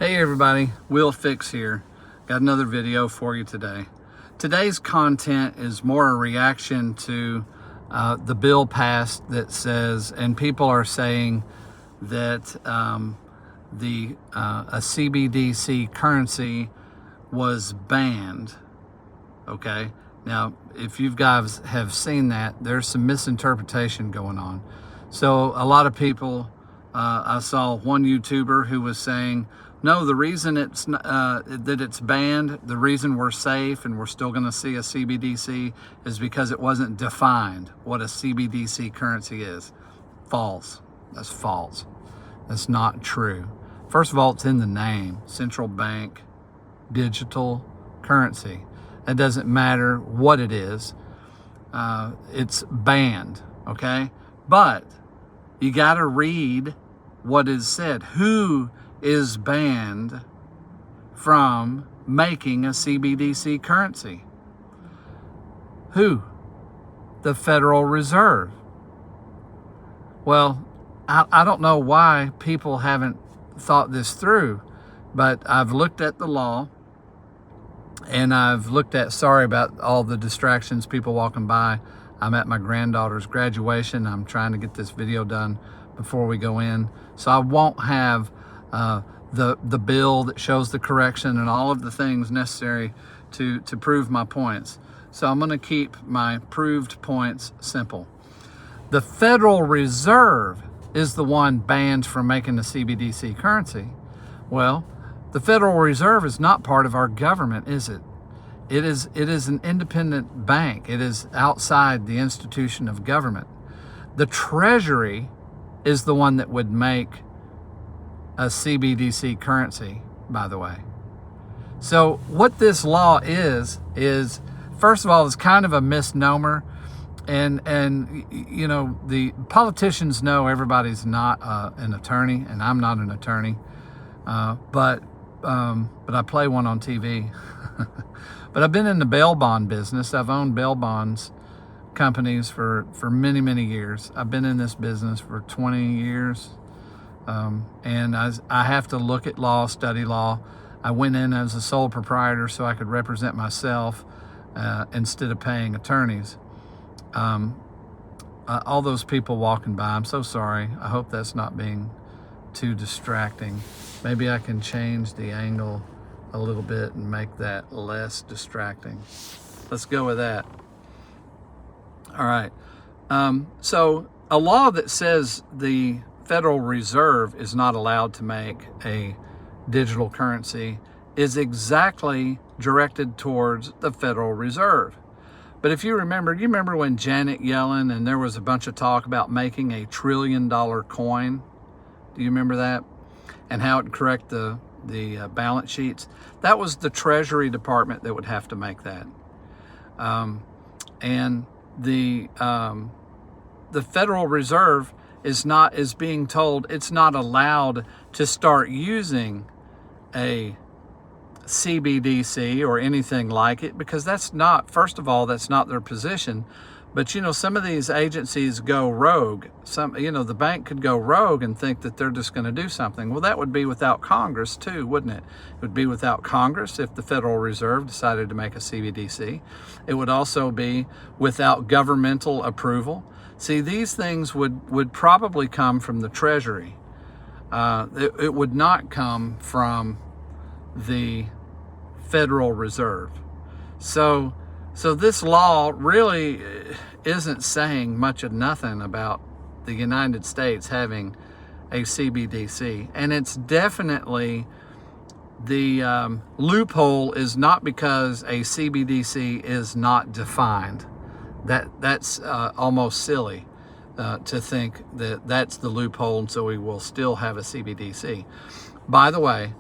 Hey everybody, Will Fix here. Got another video for you today. Today's content is more a reaction to the bill passed that says, and people are saying that a CBDC currency was banned. Okay, now if you guys have seen that, there's some misinterpretation going on. So a lot of people, I saw one YouTuber who was saying, no, the reason it's that it's banned, the reason we're safe and we're still going to see a CBDC is because it wasn't defined what a CBDC currency is. False. That's false. That's not true. First of all, it's in the name, central bank digital currency. It doesn't matter what it is. It's banned, okay? But you got to read what is said. Who is banned from making a CBDC currency? Who? The Federal Reserve. Well, I don't know why people haven't thought this through, but I've looked at the law and I've looked at, sorry about all the distractions, people walking by. I'm at my granddaughter's graduation. I'm trying to get this video done before we go in. So I won't have the bill that shows the correction and all of the things necessary to prove my points. So I'm going to keep my proved points simple. The Federal Reserve is the one banned from making the CBDC currency. Well, the Federal Reserve is not part of our government, is it? It is an independent bank. It is outside the institution of government. The Treasury is the one that would make a CBDC currency, by the way. So what this law is first of all, it's kind of a misnomer, and you know, the politicians know everybody's not an attorney, and I'm not an attorney, but I play one on TV. But I've been in the bail bond business. I've owned bail bonds companies for many years. I've been in this business for 20 years. And I have to look at law, study law. I went in as a sole proprietor so I could represent myself instead of paying attorneys. All those people walking by, I'm so sorry. I hope that's not being too distracting. Maybe I can change the angle a little bit and make that less distracting. Let's go with that. All right. So a law that says the Federal Reserve is not allowed to make a digital currency is exactly directed towards the Federal Reserve. But if you remember when Janet Yellen, and there was a bunch of talk about making $1 trillion coin? Do you remember that? And how it would correct the balance sheets? That was the Treasury Department that would have to make that. And the Federal Reserve is being told it's not allowed to start using a CBDC or anything like it, because that's not, first of all, that's not their position. But you know, some of these agencies go rogue. The bank could go rogue and think that they're just going to do something. Well, that would be without Congress too, wouldn't it? It would be without Congress if the Federal Reserve decided to make a CBDC. It would also be without governmental approval. See, these things would probably come from the Treasury. It would not come from the Federal Reserve. So this law really isn't saying much of nothing about the United States having a CBDC. And it's definitely, the loophole is not because a CBDC is not defined. That's almost silly to think that that's the loophole, and so we will still have a CBDC. By the way,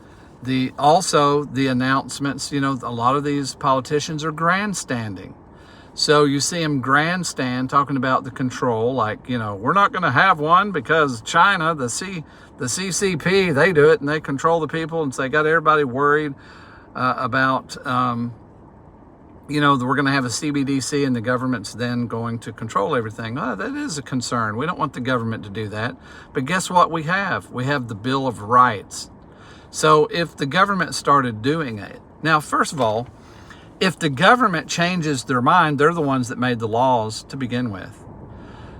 also the announcements, a lot of these politicians are grandstanding. So you see them grandstand talking about the control, like, we're not going to have one because China, the CCP, they do it and they control the people, and so they got everybody worried about we're going to have a CBDC and the government's then going to control everything. Oh, that is a concern. We don't want the government to do that. But guess what we have? We have the Bill of Rights. So if the government started doing it, now, first of all, if the government changes their mind, they're the ones that made the laws to begin with.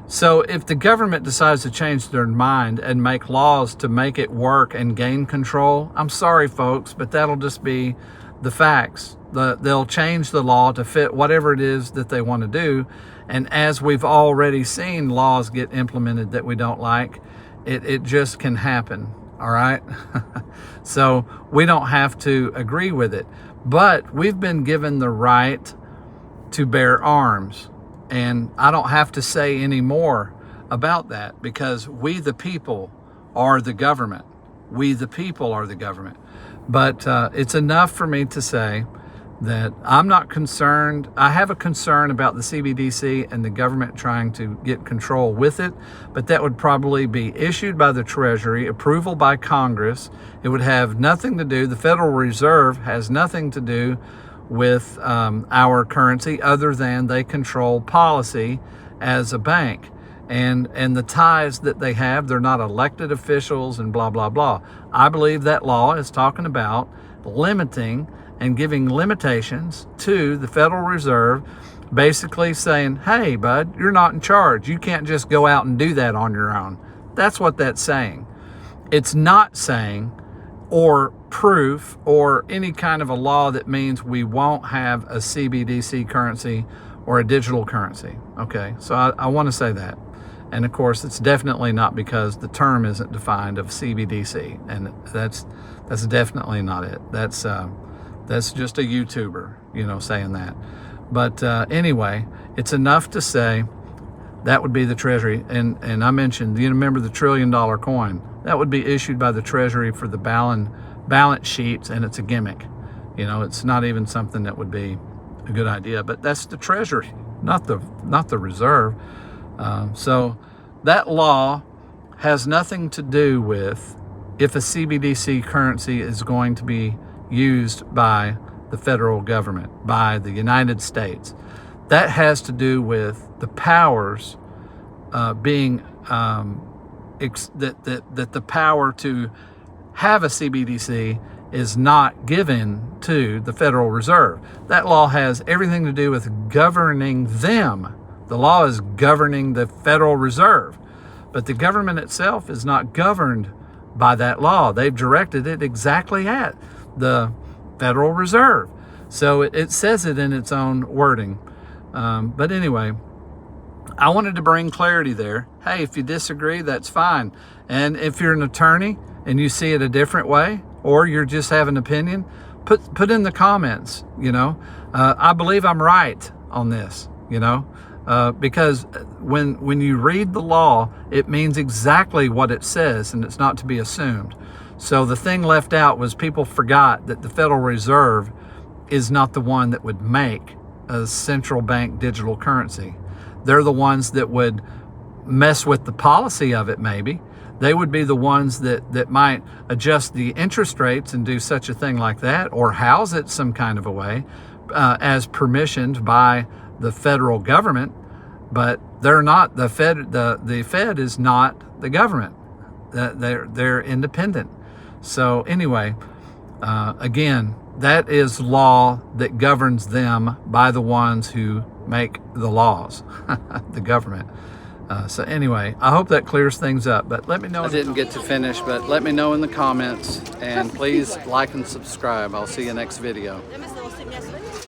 So if the government decides to change their mind and make laws to make it work and gain control, I'm sorry, folks, but that'll just be the facts. They'll change the law to fit whatever it is that they want to do. And as we've already seen laws get implemented that we don't like, it just can happen, all right? So we don't have to agree with it. But we've been given the right to bear arms. And I don't have to say any more about that, because we the people are the government. We the people are the government. But it's enough for me to say that I'm not concerned. I have a concern about the CBDC and the government trying to get control with it, but that would probably be issued by the Treasury, approval by Congress. It would have nothing to do, the Federal Reserve has nothing to do with our currency other than they control policy as a bank. And the ties that they have, they're not elected officials and blah, blah, blah. I believe that law is talking about limiting and giving limitations to the Federal Reserve, basically saying, hey, bud, you're not in charge. You can't just go out and do that on your own. That's what that's saying. It's not saying or proof or any kind of a law that means we won't have a CBDC currency or a digital currency. Okay, so I want to say that. And of course, it's definitely not because the term isn't defined of CBDC, and that's definitely not it. That's just a YouTuber, you know, saying that. But anyway, it's enough to say that would be the Treasury. And I mentioned, you remember the $1 trillion coin? That would be issued by the Treasury for the balance sheets, and it's a gimmick. You know, it's not even something that would be a good idea. But that's the Treasury, not the Reserve. So that law has nothing to do with if a CBDC currency is going to be used by the federal government, by the United States. That has to do with the powers being that the power to have a CBDC is not given to the Federal Reserve. That law has everything to do with governing them. The law is governing the Federal Reserve, but the government itself is not governed by that law. They've directed it exactly at the Federal Reserve. So it says it in its own wording. But anyway, I wanted to bring clarity there. Hey, if you disagree, that's fine. And if you're an attorney and you see it a different way, or you just have an opinion, put in the comments, you know. I believe I'm right on this, you know. Because when you read the law, it means exactly what it says, and it's not to be assumed. So the thing left out was people forgot that the Federal Reserve is not the one that would make a central bank digital currency. They're the ones that would mess with the policy of it, maybe. They would be the ones that might adjust the interest rates and do such a thing like that, or house it some kind of a way as permissioned by the federal government. But they're not the Fed. The Fed is not the government. They're independent. So anyway, again, that is law that governs them by the ones who make the laws, the government. So anyway, I hope that clears things up. But let me know. I didn't get to finish, but let me know in the comments. And please like and subscribe. I'll see you next video.